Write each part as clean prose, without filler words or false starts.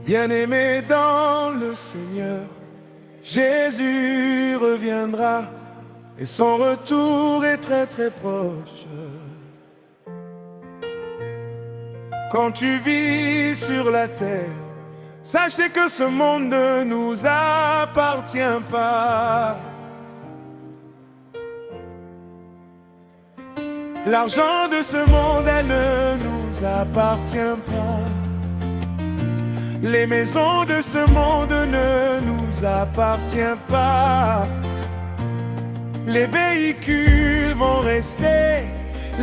Bien-aimé dans le Seigneur, Jésus reviendra et son retour est très très proche. Quand tu vis sur la terre, sachez que ce monde ne nous appartient pas. L'argent de ce monde, elle ne nous appartient pas. Les maisons de ce monde ne nous appartiennent pas. Les véhicules vont rester,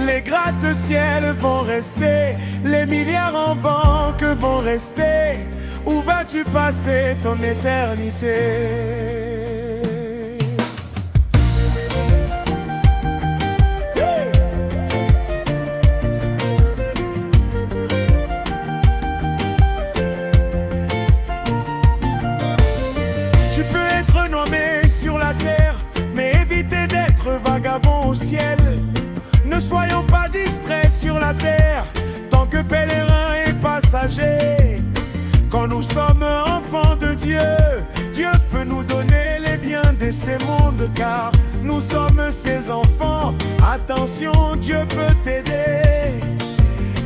les gratte-ciels vont rester, les milliards en banque vont rester. Où vas-tu passer ton éternité? Vagabond au ciel, ne soyons pas distraits sur la terre, tant que pèlerins et passagers. Quand nous sommes enfants de Dieu, Dieu peut nous donner les biens de ces mondes, car nous sommes ses enfants. Attention, Dieu peut t'aider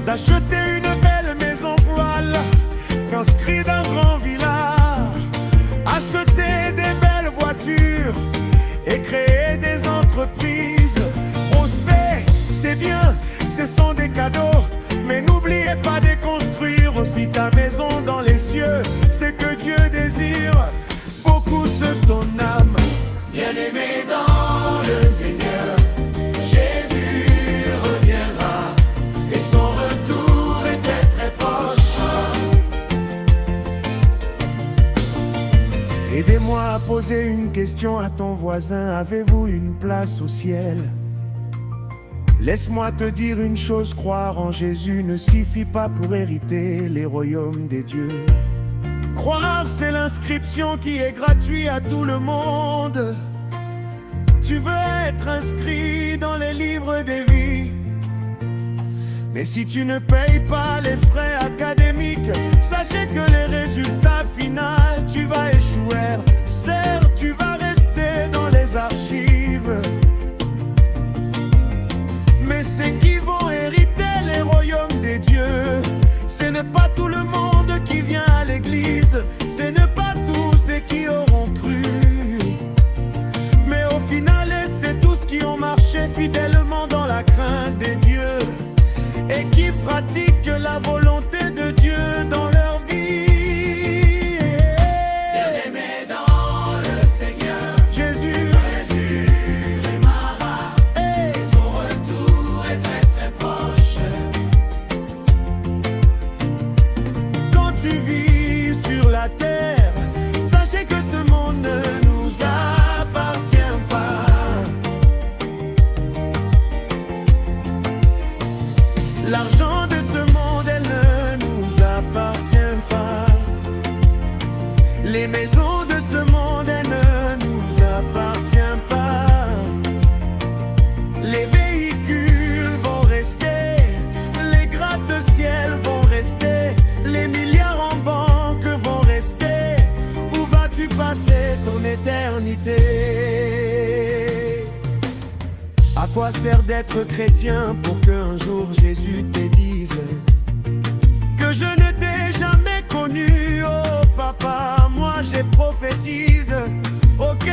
d'acheter une belle maison voile, inscrit d'un grand village, acheter des belles voitures et créer des entreprises. Prospère, c'est bien, ce sont des cadeaux, mais n'oubliez pas de construire aussi ta maison dans les cieux. C'est que Dieu désire beaucoup ce ton âme. Bien-aimé dans le Seigneur, Jésus reviendra et son retour est très très proche. Aidez-moi à poser une question à ton voisin. Avez-vous une place au ciel? Laisse-moi te dire une chose, croire en Jésus ne suffit pas pour hériter les royaumes des dieux. Croire, c'est l'inscription qui est gratuite à tout le monde. Tu veux être inscrit dans les livres des vies, mais si tu ne payes pas les frais académiques, sachez que les résultats finaux, tu vas échouer. Certes, tu vas rester dans les archives, mais ceux qui vont hériter les royaumes des dieux, ce n'est pas tout le monde qui vient à l'église, ce n'est pas tous ceux qui auront cru, mais au final, c'est tous qui ont marché fidèlement dans la crainte des dieux et qui pratiquent la volonté de Dieu dans leur vie. Bien-aimé dans le Seigneur, Jésus reviendra et son retour est très très proche. Quand tu vis sur la terre, sachez que ce monde ne nous appartient pas. L'argent de ce monde, elle ne nous appartient pas. Les maisons de ce monde, elles ne nous appartiennent pas. Les véhicules vont rester, les gratte-ciels vont rester, les milliards en banque vont rester. Où vas-tu passer ton éternité? À quoi sert d'être chrétien pour qu'un jour Jésus te dise que je ne t'ai jamais connu? Oh papa, moi j'ai prophétise. Ok,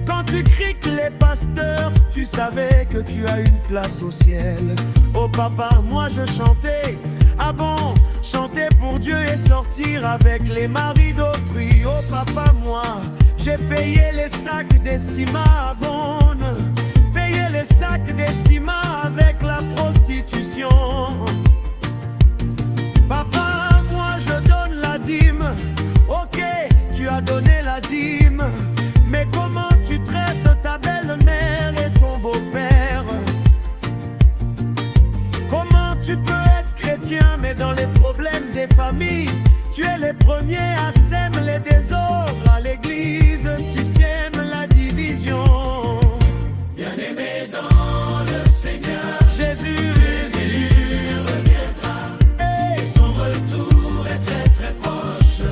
quand tu criques les pasteurs, tu savais que tu as une place au ciel. Oh papa, moi je chantais. Ah bon, chanter pour Dieu et sortir avec les maris d'autrui. Oh papa, moi j'ai payé les sacs des ciments à Bonne, payer les sacs des ciments avec la prostitution. Papa, moi je donne la dîme. Ok, tu as donné la dîme, mais comment tu traites ta belle-mère et ton beau-père? Comment tu peux être chrétien, mais dans les problèmes des familles, tu es les premiers à sèmer les désordres à l'église, tu sèmes la division. Bien-aimé dans le Seigneur, Jésus reviendra et son retour est très très proche.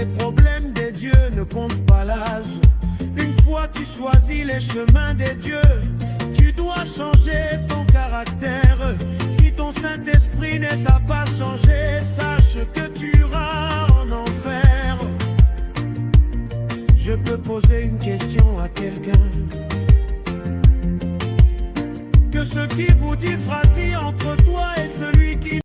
Les problèmes des dieux ne comptent pas l'âge. Une fois tu choisis les chemins des dieux, tu dois changer ton caractère. Si ton Saint-Esprit ne t'a pas changé, sache que tu iras en enfer. Je peux poser une question à quelqu'un. Que ce qui vous diffracie entre toi et celui qui